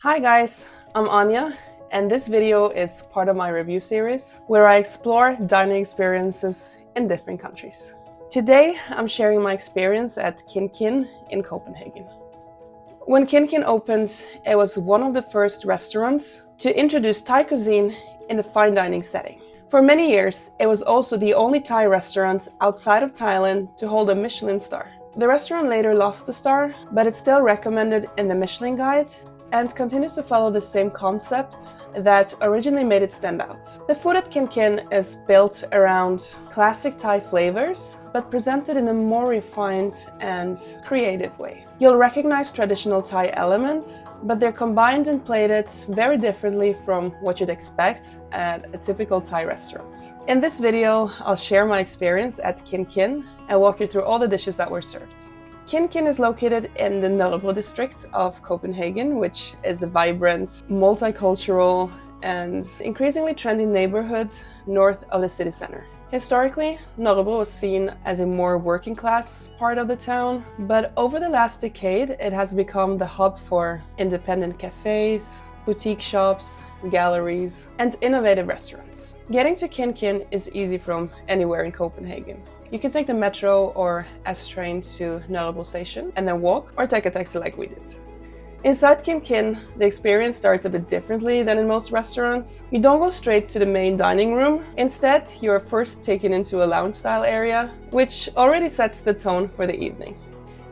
Hi guys, I'm Anya, and this video is part of my review series where I explore dining experiences in different countries. Today, I'm sharing my experience at Kiin Kiin in Copenhagen. When Kiin Kiin opened, it was one of the first restaurants to introduce Thai cuisine in a fine dining setting. For many years, it was also the only Thai restaurant outside of Thailand to hold a Michelin star. The restaurant later lost the star, but it's still recommended in the Michelin Guide and continues to follow the same concept that originally made it stand out. The food at Kiin Kiin is built around classic Thai flavors, but presented in a more refined and creative way. You'll recognize traditional Thai elements, but they're combined and plated very differently from what you'd expect at a typical Thai restaurant. In this video, I'll share my experience at Kiin Kiin and walk you through all the dishes that were served. Kiin Kiin is located in the Nørrebro district of Copenhagen, which is a vibrant, multicultural, and increasingly trendy neighborhood north of the city center. Historically, Nørrebro was seen as a more working-class part of the town, but over the last decade, it has become the hub for independent cafes, boutique shops, galleries, and innovative restaurants. Getting to Kiin Kiin is easy from anywhere in Copenhagen. You can take the metro or S-train to Nørrebro station and then walk or take a taxi like we did. Inside Kiin Kiin, the experience starts a bit differently than in most restaurants. You don't go straight to the main dining room. Instead, you are first taken into a lounge-style area, which already sets the tone for the evening.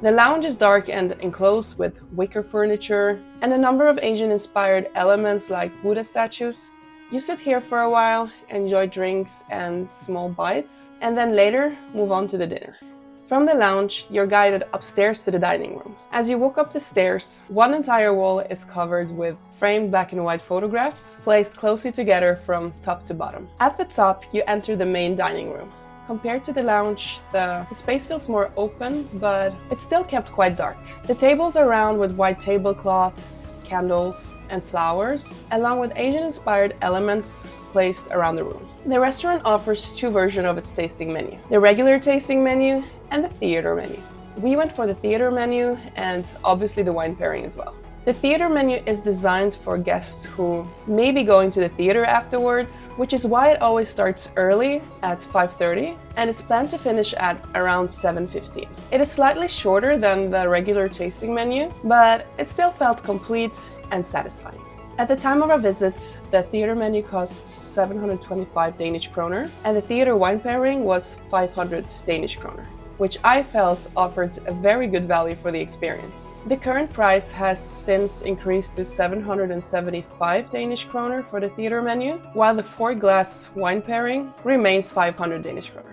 The lounge is dark and enclosed with wicker furniture and a number of Asian-inspired elements like Buddha statues. You sit here for a while, enjoy drinks and small bites, and then later move on to the dinner. From the lounge, you're guided upstairs to the dining room. As you walk up the stairs, one entire wall is covered with framed black and white photographs placed closely together from top to bottom. At the top, you enter the main dining room. Compared to the lounge, the space feels more open, but it's still kept quite dark. The tables are round with white tablecloths, candles, and flowers, along with Asian-inspired elements placed around the room. The restaurant offers two versions of its tasting menu: the regular tasting menu and the theater menu. We went for the theater menu and obviously the wine pairing as well. The theater menu is designed for guests who may be going to the theater afterwards, which is why it always starts early at 5:30 and it's planned to finish at around 7:15. It is slightly shorter than the regular tasting menu, but it still felt complete and satisfying. At the time of our visit, the theater menu cost 725 Danish kroner and the theater wine pairing was 500 Danish kroner, which I felt offered a very good value for the experience. The current price has since increased to 775 Danish kroner for the theater menu, while the 4-glass wine pairing remains 500 Danish kroner.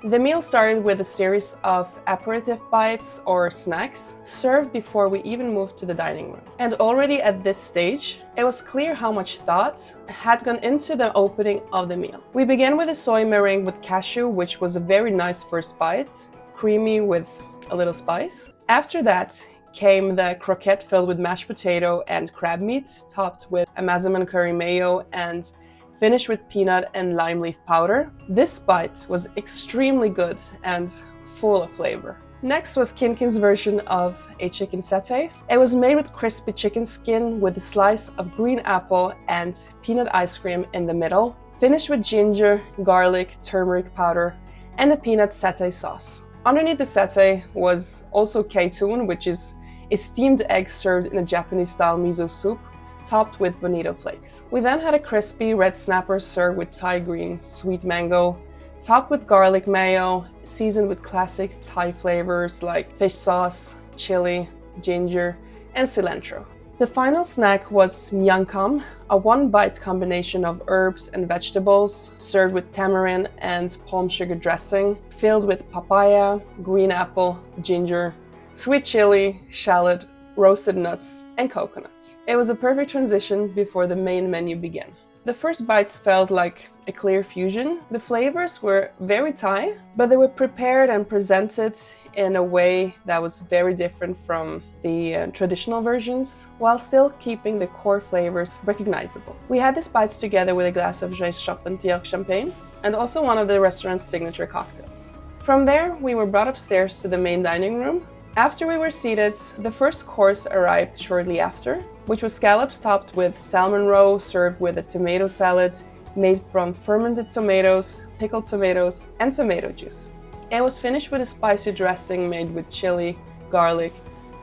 The meal started with a series of aperitif bites or snacks served before we even moved to the dining room. And already at this stage, it was clear how much thought had gone into the opening of the meal. We began with a soy meringue with cashew, which was a very nice first bite, creamy with a little spice. After that came the croquette filled with mashed potato and crab meat, topped with a massaman curry mayo and finished with peanut and lime leaf powder. This bite was extremely good and full of flavor. Next was Kiin Kiin's version of a chicken satay. It was made with crispy chicken skin with a slice of green apple and peanut ice cream in the middle, finished with ginger, garlic, turmeric powder, and a peanut satay sauce. Underneath the satay was also kaitun, which is a steamed egg served in a Japanese-style miso soup, topped with bonito flakes. We then had a crispy red snapper served with Thai green sweet mango, topped with garlic mayo, seasoned with classic Thai flavors like fish sauce, chili, ginger, and cilantro. The final snack was myang kam, a one-bite combination of herbs and vegetables served with tamarind and palm sugar dressing, filled with papaya, green apple, ginger, sweet chili, shallot, roasted nuts, and coconuts. It was a perfect transition before the main menu began. The first bites felt like a clear fusion. The flavors were very Thai, but they were prepared and presented in a way that was very different from the traditional versions, while still keeping the core flavors recognizable. We had these bites together with a glass of Joyce Charpentier champagne and also one of the restaurant's signature cocktails. From there, we were brought upstairs to the main dining room. After we were seated, the first course arrived shortly after. which was scallops topped with salmon roe served with a tomato salad made from fermented tomatoes, pickled tomatoes, and tomato juice. It was finished with a spicy dressing made with chili, garlic,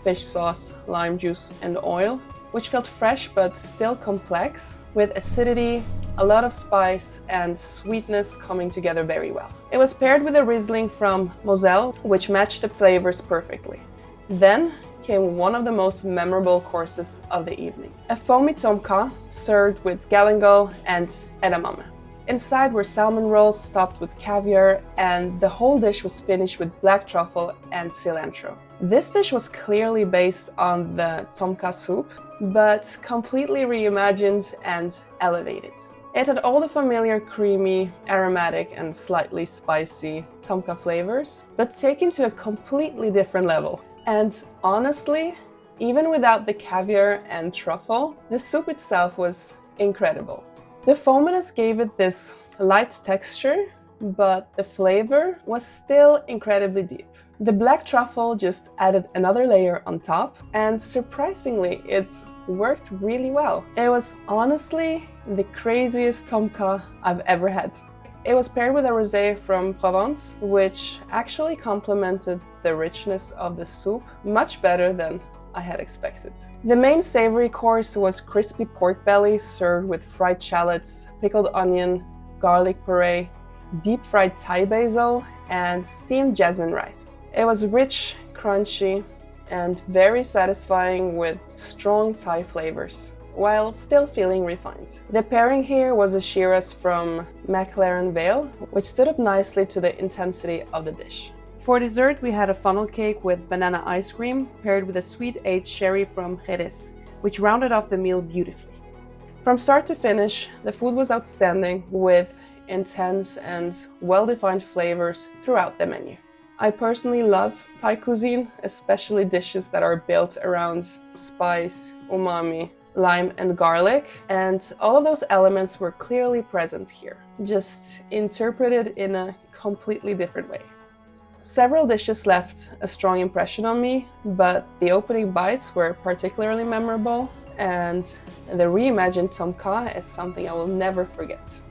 fish sauce, lime juice, and oil, which felt fresh but still complex, with acidity, a lot of spice, and sweetness coming together very well. It was paired with a Riesling from Moselle, which matched the flavors perfectly. Then came one of the most memorable courses of the evening. A foamy tomka served with galangal and edamame. Inside were salmon rolls topped with caviar, and the whole dish was finished with black truffle and cilantro. This dish was clearly based on the tomka soup, but completely reimagined and elevated. It had all the familiar creamy, aromatic, and slightly spicy tomka flavors, but taken to a completely different level. And honestly, even without the caviar and truffle, the soup itself was incredible. The foaminess gave it this light texture, but the flavor was still incredibly deep. The black truffle just added another layer on top, and surprisingly, it worked really well. It was honestly the craziest tomka I've ever had. It was paired with a rosé from Provence, which actually complemented the richness of the soup much better than I had expected. The main savory course was crispy pork belly served with fried shallots, pickled onion, garlic puree, deep fried Thai basil, and steamed jasmine rice. It was rich, crunchy, and very satisfying with strong Thai flavors, while still feeling refined. The pairing here was a Shiraz from Michelin Vale, which stood up nicely to the intensity of the dish. For dessert, we had a funnel cake with banana ice cream paired with a sweet aged sherry from Jerez, which rounded off the meal beautifully. From start to finish, the food was outstanding with intense and well-defined flavors throughout the menu. I personally love Thai cuisine, especially dishes that are built around spice, umami, lime, and garlic, and all of those elements were clearly present here, just interpreted in a completely different way. Several dishes left a strong impression on me, but the opening bites were particularly memorable, and the reimagined tomka is something I will never forget.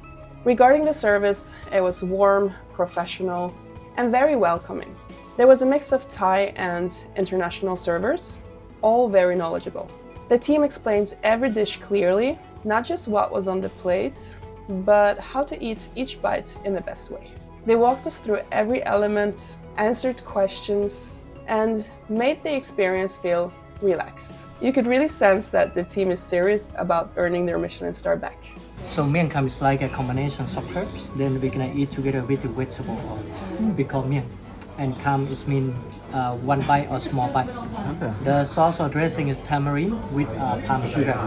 Regarding the service, it was warm, professional, and very welcoming. There was a mix of Thai and international servers, all very knowledgeable. The team explained every dish clearly, not just what was on the plate, but how to eat each bite in the best way. They walked us through every element, answered questions, and made the experience feel relaxed. You could really sense that the team is serious about earning their Michelin star back. So mian kam is like a combination of herbs. Then we're gonna eat together with the vegetable oil. We call mian, and kam is mean one bite or small bite. Okay. The sauce or dressing is tamarind with palm sugar.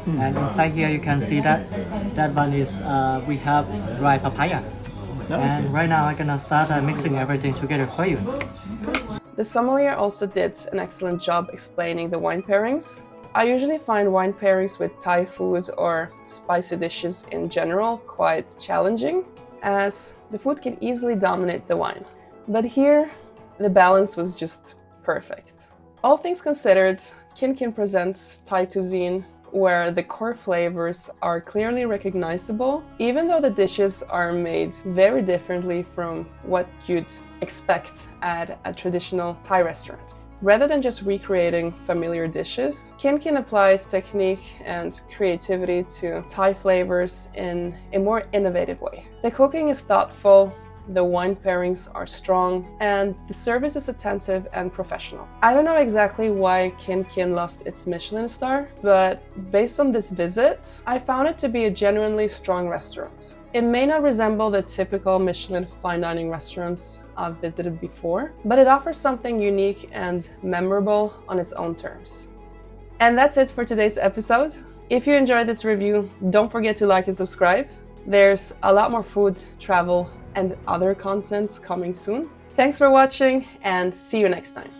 And inside here you can see that one is we have dry papaya. And right now I'm gonna start mixing everything together for you. The sommelier also did an excellent job explaining the wine pairings. I usually find wine pairings with Thai food or spicy dishes in general quite challenging, as the food can easily dominate the wine. But here, the balance was just perfect. All things considered, Kiin Kiin presents Thai cuisine where the core flavors are clearly recognizable, even though the dishes are made very differently from what you'd expect at a traditional Thai restaurant. Rather than just recreating familiar dishes, Kiin Kiin applies technique and creativity to Thai flavors in a more innovative way. The cooking is thoughtful, the wine pairings are strong, and the service is attentive and professional. I don't know exactly why Kiin Kiin lost its Michelin star, but based on this visit, I found it to be a genuinely strong restaurant. It may not resemble the typical Michelin fine dining restaurants I've visited before, but it offers something unique and memorable on its own terms. And that's it for today's episode. If you enjoyed this review, don't forget to like and subscribe. There's a lot more food, travel, and other contents coming soon. Thanks for watching, and see you next time.